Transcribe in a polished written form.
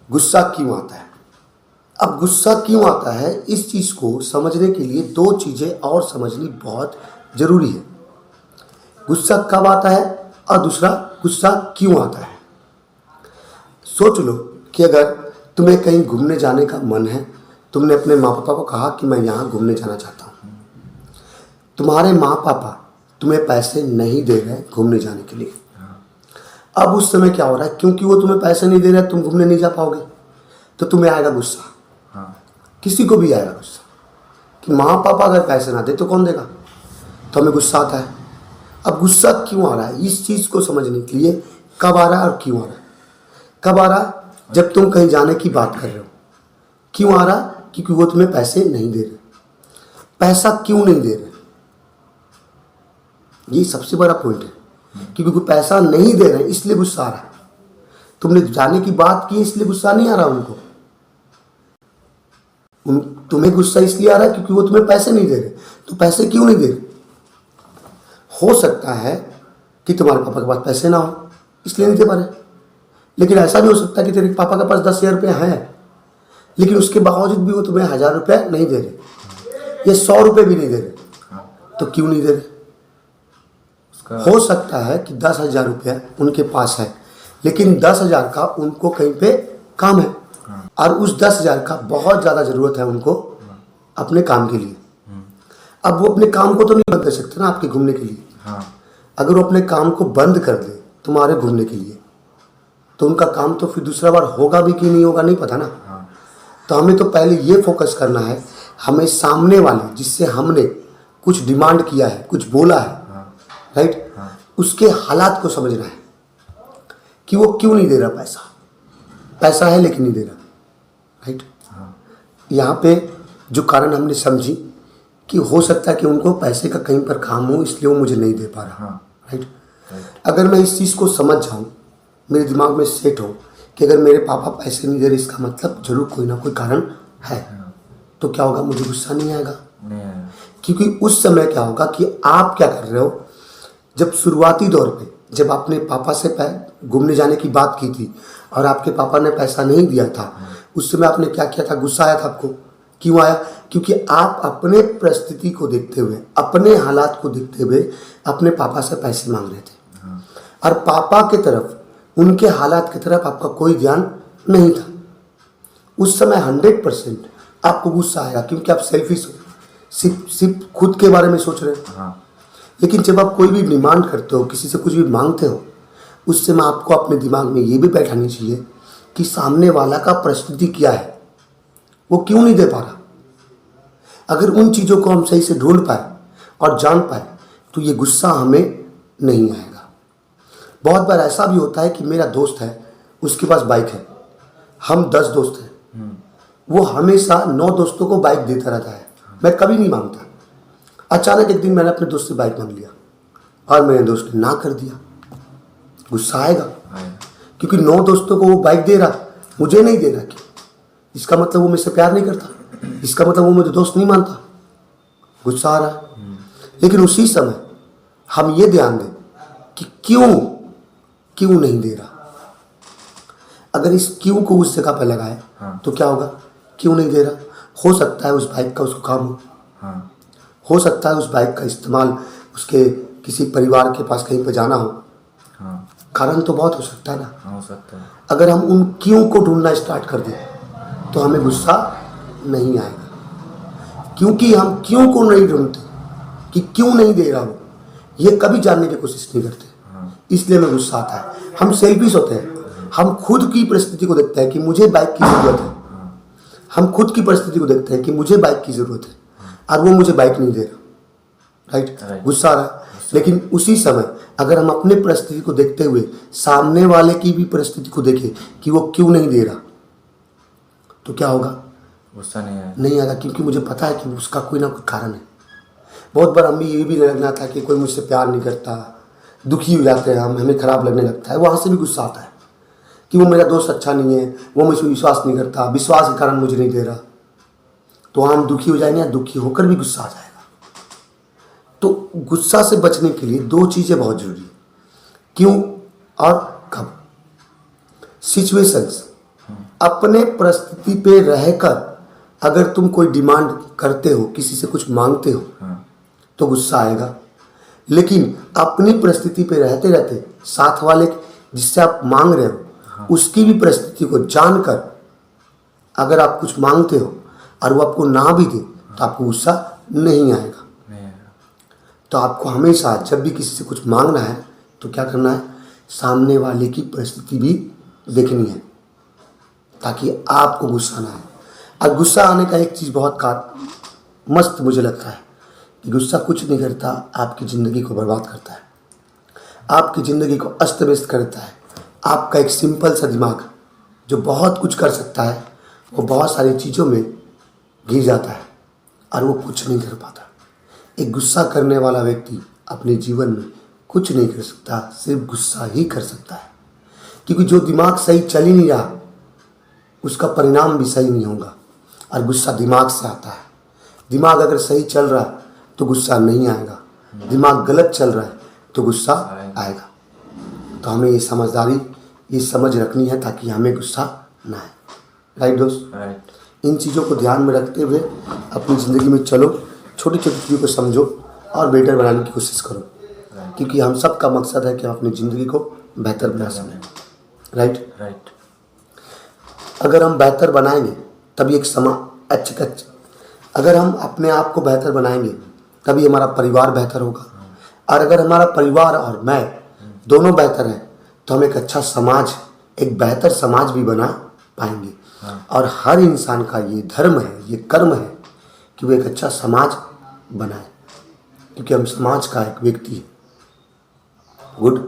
गुस्सा क्यों आता है। अब गुस्सा क्यों आता है, इस चीज़ को समझने के लिए दो चीज़ें और समझनी बहुत ज़रूरी है। गुस्सा कब आता है और दूसरा गुस्सा क्यों आता है। सोच लो कि अगर तुम्हें कहीं घूमने जाने का मन है, तुमने अपने माँ पापा को कहा कि मैं यहाँ घूमने जाना चाहता हूँ। तुम्हारे माँ पापा तुम्हें पैसे नहीं दे रहे घूमने जाने के लिए। अब उस समय क्या हो रहा है, क्योंकि वो तुम्हें पैसे नहीं दे रहे, तुम घूमने नहीं जा पाओगे, तो तुम्हें आएगा गुस्सा। किसी को भी आएगा गुस्सा कि माँ पापा अगर पैसे ना दे तो कौन देगा, तो हमें गुस्सा आता है। अब गुस्सा क्यों आ रहा है, इस चीज़ को समझने के लिए कब आ रहा है और क्यों आ रहा है। कब आ रहा है, जब तुम कहीं जाने की बात कर रहे हो। क्यों आ रहा है, क्योंकि वो तुम्हें पैसे नहीं दे रहे। पैसा क्यों नहीं दे रहे, ये सबसे बड़ा पॉइंट है। क्योंकि कोई पैसा नहीं दे रहे इसलिए गुस्सा आ रहा है। तुमने जाने की बात की इसलिए गुस्सा नहीं आ रहा उनको। तुम्हें गुस्सा इसलिए आ रहा है क्योंकि वो तुम्हें पैसे नहीं दे रहे। तो पैसे क्यों नहीं दे रहे, हो सकता है कि तुम्हारे पापा के पास पैसे ना हो इसलिए नहीं दे पा रहे, लेकिन ऐसा भी हो सकता है कि तेरे पापा के पास 10,000 रुपये हैं, लेकिन उसके बावजूद भी वो तुम्हें 1,000 रुपये नहीं दे रहे, ये 100 रुपये भी नहीं दे रहे। तो क्यों नहीं दे रहे। हो सकता है कि 10,000 रुपया उनके पास है, लेकिन 10,000 का उनको कहीं पे काम है और उस 10,000 का बहुत ज़्यादा ज़रूरत है उनको अपने काम के लिए। अब वो अपने काम को तो नहीं बंद कर सकते ना आपके घूमने के लिए। अगर वो अपने काम को बंद कर दे तुम्हारे घूमने के लिए, तो उनका काम तो फिर दूसरा बार होगा भी कि नहीं होगा नहीं पता ना। तो हमें तो पहले ये फोकस करना है, हमें सामने वाले जिससे हमने कुछ डिमांड किया है, कुछ बोला है, राइट, उसके हालात को समझना है कि वो क्यों नहीं दे रहा पैसा। पैसा है लेकिन नहीं दे रहा, राइट। यहाँ पे जो कारण हमने समझी कि हो सकता है कि उनको पैसे का कहीं पर काम हो इसलिए वो मुझे नहीं दे पा रहा, राइट। अगर मैं इस चीज़ को समझ जाऊँ, मेरे दिमाग में सेट हो कि अगर मेरे पापा पैसे नहीं दे रहे इसका मतलब जरूर कोई ना कोई कारण है, तो क्या होगा, मुझे गुस्सा नहीं आएगा। क्योंकि उस समय क्या होगा कि आप क्या कर रहे हो, जब शुरुआती दौर पे जब आपने पापा से घूमने जाने की बात की थी और आपके पापा ने पैसा नहीं दिया था, उस समय आपने क्या किया था, गुस्सा आया था आपको। क्यों आया, क्योंकि आप अपने परिस्थिति को देखते हुए, अपने हालात को देखते हुए अपने पापा से पैसे मांग रहे थे और पापा के तरफ, उनके हालात की तरफ आपका कोई ध्यान नहीं था। उस समय 100% आपको गुस्सा आएगा क्योंकि आप सेल्फिश हो, सिर्फ खुद के बारे में सोच रहे हो। लेकिन जब आप कोई भी डिमांड करते हो, किसी से कुछ भी मांगते हो, उस समय आपको अपने दिमाग में ये भी बैठानी चाहिए कि सामने वाला का परिस्थिति क्या है, वो क्यों नहीं दे पा रहा। अगर उन चीज़ों को हम सही से ढूंढ पाए और जान पाए तो ये गुस्सा हमें नहीं आएगा। बहुत बार ऐसा भी होता है कि मेरा दोस्त है, उसके पास बाइक है, हम 10 दोस्त हैं, वो हमेशा 9 दोस्तों को बाइक देता रहता है, मैं कभी नहीं मांगता। अचानक एक दिन मैंने अपने दोस्त से बाइक मांग लिया और मेरे दोस्त ने ना कर दिया, गुस्सा आएगा क्योंकि 9 दोस्तों को वो बाइक दे रहा, मुझे नहीं दे रहा। क्यों, इसका मतलब वो मुझसे प्यार नहीं करता, इसका मतलब वो मुझे दोस्त नहीं मानता, गुस्सा आ रहा है। लेकिन उसी समय हम ये ध्यान दें कि क्यों नहीं दे रहा। अगर इस क्यों को उस जगह पर लगाए तो क्या होगा, क्यों नहीं दे रहा। हो सकता है उस बाइक का उसको काम हो सकता है उस बाइक का इस्तेमाल उसके किसी परिवार के पास कहीं पर जाना हो। कारण तो बहुत हो सकता है ना, हो सकता है। अगर हम उन क्यों को ढूंढना स्टार्ट कर दें तो हमें गुस्सा नहीं आएगा, क्योंकि हम क्यों को नहीं ढूंढते कि क्यों नहीं दे रहा हो, ये कभी जानने की कोशिश नहीं करते, इसलिए हमें गुस्सा आता है। हम सेल्फिश होते हैं, हम खुद की परिस्थिति को देखते हैं कि मुझे बाइक की ज़रूरत है, हम खुद की परिस्थिति को देखते हैं कि मुझे बाइक की ज़रूरत है और वो मुझे बाइक नहीं दे रहा, राइट, गुस्सा आ रहा है। लेकिन उसी समय अगर हम अपने परिस्थिति को देखते हुए सामने वाले की भी परिस्थिति को देखें कि वो क्यों नहीं दे रहा, तो क्या होगा, गुस्सा नहीं आएगा, क्योंकि मुझे पता है कि उसका कोई ना कोई कारण है। बहुत बार हमें ये भी लगना था कि कोई मुझसे प्यार नहीं करता, दुखी हो जाते हैं हम, हमें ख़राब लगने लगता है, वहाँ से भी गुस्सा आता है कि वो मेरा दोस्त अच्छा नहीं है, वो मुझे विश्वास नहीं करता, विश्वास के कारण मुझे नहीं दे रहा। तो हम दुखी हो जाएंगे, दुखी होकर भी गुस्सा आ जाएगा। तो गुस्सा से बचने के लिए 2 चीज़ें बहुत जरूरी है, क्यों और कब। सिचुएशंस अपने परिस्थिति पे रहकर अगर तुम कोई डिमांड करते हो, किसी से कुछ मांगते हो, तो गुस्सा आएगा। लेकिन अपनी परिस्थिति पे रहते रहते साथ वाले जिससे आप मांग रहे हो उसकी भी परिस्थिति को जानकर अगर आप कुछ मांगते हो और वो आपको ना भी दे तो आपको गुस्सा नहीं आएगा। तो आपको हमेशा जब भी किसी से कुछ मांगना है तो क्या करना है, सामने वाले की परिस्थिति भी देखनी है ताकि आपको गुस्सा ना आए। और गुस्सा आने का एक चीज़ बहुत मस्त मुझे लगता है कि गुस्सा कुछ नहीं करता, आपकी ज़िंदगी को बर्बाद करता है, आपकी ज़िंदगी को अस्त व्यस्त करता है। आपका एक सिंपल सा दिमाग जो बहुत कुछ कर सकता है वो बहुत सारी चीज़ों में घिर जाता है और वो कुछ नहीं कर पाता। एक गुस्सा करने वाला व्यक्ति अपने जीवन में कुछ नहीं कर सकता, सिर्फ गुस्सा ही कर सकता है। क्योंकि जो दिमाग सही चल ही नहीं रहा उसका परिणाम भी सही नहीं होगा। और गुस्सा दिमाग से आता है। दिमाग अगर सही चल रहा है तो गुस्सा नहीं आएगा, दिमाग गलत चल रहा है तो गुस्सा आएगा। तो हमें ये समझदारी, ये समझ रखनी है ताकि हमें गुस्सा ना आए। राइट दोस्त? इन चीज़ों को ध्यान में रखते हुए अपनी ज़िंदगी में चलो, छोटी छोटी चीज़ों को समझो और बेटर बनाने की कोशिश करो, क्योंकि हम सब का मकसद है कि हम अपनी ज़िंदगी को बेहतर बना सकें। राइट। अगर हम बेहतर बनाएंगे तभी एक अगर हम अपने आप को बेहतर बनाएंगे तभी हमारा परिवार बेहतर होगा। और अगर हमारा परिवार और मैं दोनों बेहतर हैं तो हम एक अच्छा समाज, एक बेहतर समाज भी बना पाएंगे। और हर इंसान का ये धर्म है, ये कर्म है कि वो एक अच्छा समाज बनाए, क्योंकि हम समाज का एक व्यक्ति है। गुड।